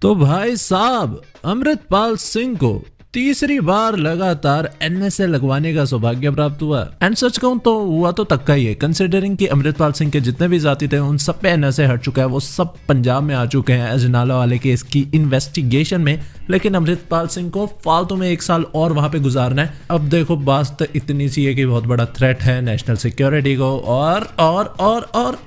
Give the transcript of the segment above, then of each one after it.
तो भाई साहब अमृतपाल सिंह को तीसरी बार लगातार एनएसए लगवाने का सौभाग्य प्राप्त हुआ। एंड सच कहूं तो हुआ तो तक्का ही है, कंसिडरिंग कि अमृतपाल सिंह के जितने भी जाति थे उन सब पे एनएसए हट चुका है, वो सब पंजाब में आ चुके हैं अजनाला वाले केस की इन्वेस्टिगेशन में। लेकिन अमृतपाल सिंह को फालतू में 1 साल और वहां पे गुजारना है। अब देखो बात तो इतनी सी है कि बहुत बड़ा थ्रेट है नेशनल सिक्योरिटी को और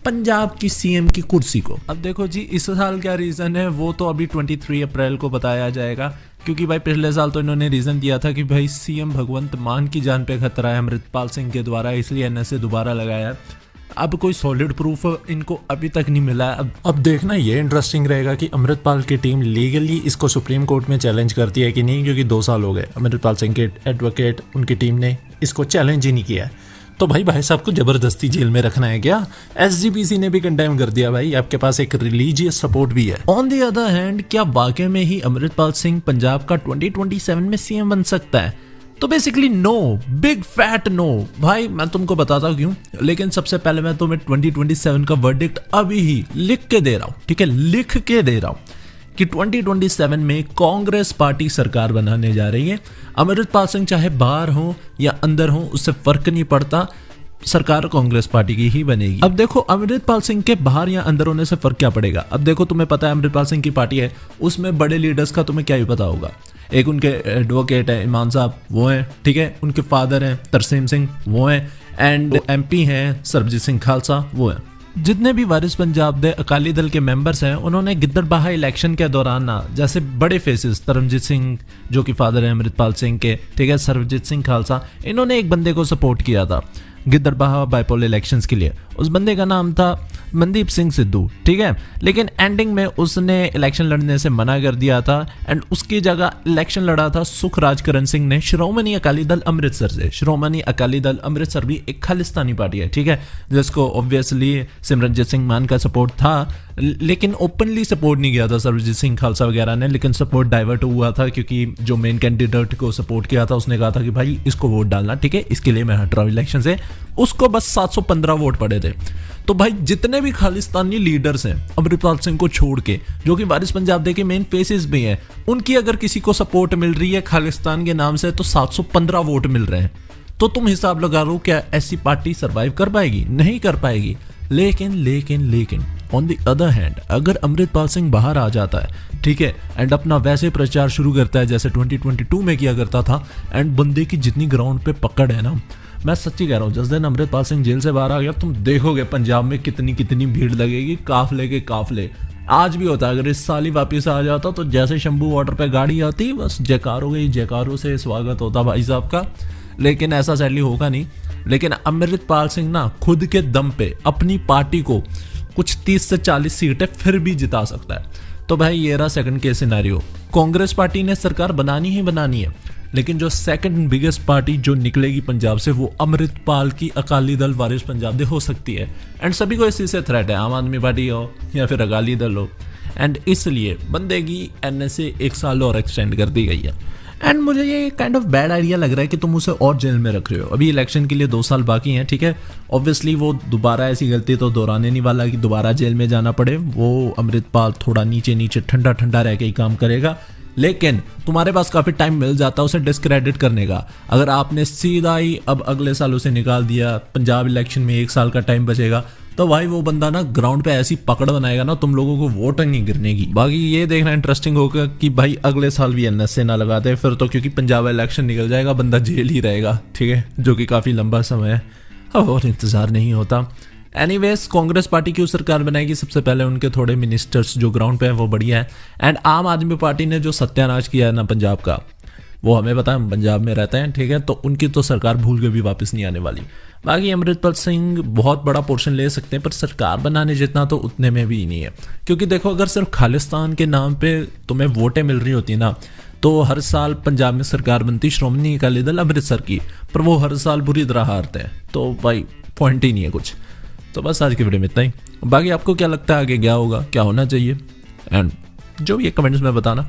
पंजाब की सीएम की कुर्सी को। अब देखो जी इस साल क्या रीजन है वो तो अभी 23 अप्रैल को बताया जाएगा, क्योंकि भाई पिछले साल तो इन्होंने रीजन दिया था कि भाई सीएम भगवंत मान की जान पे खतरा है अमृतपाल सिंह के द्वारा, इसलिए एनएसए दोबारा लगाया है। अब कोई सॉलिड प्रूफ इनको अभी तक नहीं मिला है। अब देखना ये इंटरेस्टिंग रहेगा कि अमृतपाल की टीम लीगली इसको सुप्रीम कोर्ट में चैलेंज करती है कि नहीं, क्योंकि 2 साल हो गए अमृतपाल सिंह के एडवोकेट उनकी टीम ने इसको चैलेंज ही नहीं किया है। तो भाई साहब को जबरदस्ती जेल में रखना है क्या? एसजीपीसी ने भी कंडेम कर दिया भाई, आपके पास एक रिलीजियस सपोर्ट भी है। ऑन द अदर हैंड क्या वाकई में ही अमृतपाल सिंह पंजाब का 2027 में सीएम बन सकता है? तो basically no, big fat no. भाई मैं तुमको बताता हूँ क्यों, लेकिन सबसे पहले मैं तुम्हें 2027 का वर्डिक्ट अभी ही लिख के दे रहा हूँ, ठीक है, लिख के दे रहा हूँ कि 2027 में कांग्रेस पार्टी सरकार बनाने जा रही है। अमृतपाल सिंह चाहे बाहर हो या अंदर हो उससे फर्क नहीं पड़ता, सरकार कांग्रेस पार्टी की ही बनेगी। अब देखो अमृतपाल सिंह के बाहर या अंदर होने से फर्क क्या पड़ेगा? अब देखो तुम्हें पता है अमृतपाल सिंह की पार्टी है, उसमें बड़े लीडर्स का तुम्हें क्या ही पता होगा। एक उनके एडवोकेट है इमाम साहब, वो हैं, ठीक है, उनके फादर हैं तरसेम सिंह, वो हैं, एंड एमपी हैं सरबजीत सिंह खालसा, वो हैं। जितने भी वारिस पंजाब दे अकाली दल के मेंबर्स हैं उन्होंने गिद्दड़बाहा इलेक्शन के दौरान ना जैसे बड़े फेसेस तरमजीत सिंह जो कि फादर है अमृतपाल सिंह के, ठीक है, सरबजीत सिंह खालसा, इन्होंने एक बंदे को सपोर्ट किया था गिद्दड़बाहा बाईपोल इलेक्शंस के लिए। उस बंदे का नाम था मनदीप सिंह सिद्धू, ठीक है, लेकिन एंडिंग में उसने इलेक्शन लड़ने से मना कर दिया था एंड उसकी जगह इलेक्शन लड़ा था सुखराज करण सिंह ने श्रोमणी अकाली दल अमृतसर से। श्रोमणी अकाली दल अमृतसर भी एक खालिस्तानी पार्टी है, ठीक है, जिसको ऑब्वियसली सिमरनजीत सिंह मान का सपोर्ट था, लेकिन ओपनली सपोर्ट नहीं किया था सरबजीत सिंह खालसा वगैरह ने, लेकिन सपोर्ट डाइवर्ट हुआ था क्योंकि जो मेन कैंडिडेट को सपोर्ट किया था उसने कहा था कि भाई इसको वोट डालना, ठीक है, इसके लिए मैं हट रहा हूँ इलेक्शन से। उसको बस 715 वोट पड़े थे। तो भाई जितने भी खालिस्तानी लीडर्स हैं अमृतपाल सिंह को छोड़ के, जो कि वारिस पंजाब दे के मेन फेसेस भी हैं, उनकी अगर किसी को सपोर्ट मिल रही है खालिस्तान के नाम से तो 715 वोट मिल रहे हैं। तो तुम हिसाब लगा लो क्या ऐसी पार्टी सरवाइव कर पाएगी? नहीं कर पाएगी। लेकिन ऑन द अदर हैंड अगर अमृतपाल सिंह बाहर आ जाता है, ठीक है, एंड अपना वैसे प्रचार शुरू करता है जैसे 2022 में किया करता था, एंड बंदे की जितनी ग्राउंड पे पकड़ है ना, मैं सच्ची कह रहा हूँ, जिस दिन अमृतपाल सिंह जेल से बाहर आ गया तुम देखोगे पंजाब में कितनी भीड़ लगेगी, काफले के काफले। आज भी होता है, अगर इस साल ही वापिस आ जाता तो जैसे शंभू वाटर पे गाड़ी आती बस जयकारों से स्वागत होता भाई साहब का, लेकिन ऐसा सैडली होगा नहीं। लेकिन अमृतपाल सिंह ना खुद के दम पे अपनी पार्टी को कुछ 30 से 40 सीटें फिर भी जिता सकता है। तो भाई ये रहा second case scenario. Congress party ने सरकार बनानी है, लेकिन जो सेकंड बिगेस्ट पार्टी जो निकलेगी पंजाब से वो अमृतपाल की अकाली दल वारिस पंजाब दे हो सकती है। एंड सभी को इस चीज़ से थ्रेट है, आम आदमी पार्टी हो या फिर अकाली दल हो, एंड इसलिए बंदे की एनएसए 1 साल और एक्सटेंड कर दी गई है। एंड मुझे ये काइंड ऑफ बैड आइडिया लग रहा है कि तुम उसे और जेल में रख रहे हो। अभी इलेक्शन के लिए 2 साल बाकी हैं, ठीक है, ऑब्वियसली वो दोबारा ऐसी गलती तो दोहराने नहीं वाला कि दोबारा जेल में जाना पड़े। वो अमृतपाल थोड़ा नीचे ठंडा रह के ही काम करेगा, लेकिन तुम्हारे पास काफी टाइम मिल जाता है उसे डिस्क्रेडिट करने का। अगर आपने सीधा ही अब अगले साल उसे निकाल दिया, पंजाब इलेक्शन में 1 साल का टाइम बचेगा, तो भाई वो बंदा ना ग्राउंड पे ऐसी पकड़ बनाएगा ना तुम लोगों को वोट नहीं गिरने की। बाकी ये देखना इंटरेस्टिंग होगा कि भाई अगले साल भी एनएसए ना लगाते फिर तो, क्योंकि पंजाब इलेक्शन निकल जाएगा, बंदा जेल ही रहेगा, ठीक है, जो कि काफी लंबा समय है, अब और इंतजार नहीं होता। एनीवेज कांग्रेस पार्टी की सरकार बनाएगी, सबसे पहले उनके थोड़े मिनिस्टर्स जो ग्राउंड पे हैं वो बढ़िया है। एंड आम आदमी पार्टी ने जो सत्यानाश किया है ना पंजाब का, वो हमें पता है, हम पंजाब में रहते हैं, ठीक है, तो उनकी तो सरकार भूल के भी वापस नहीं आने वाली। बाकी अमृतपाल सिंह बहुत बड़ा पोर्शन ले सकते हैं, पर सरकार बनाने जितना तो उतने में भी नहीं है, क्योंकि देखो अगर सिर्फ खालिस्तान के नाम पे तुम्हें वोटें मिल रही होती ना तो हर साल पंजाब में सरकार बनती श्रोमणी अकाली दल अमृतसर की, पर वो हर साल बुरी तरह हारते हैं, तो भाई पॉइंट ही नहीं है कुछ। तो बस आज की वीडियो में इतना ही। बाकी आपको क्या लगता है आगे क्या होगा, क्या होना चाहिए, एंड जो भी कमेंट्स में बताना।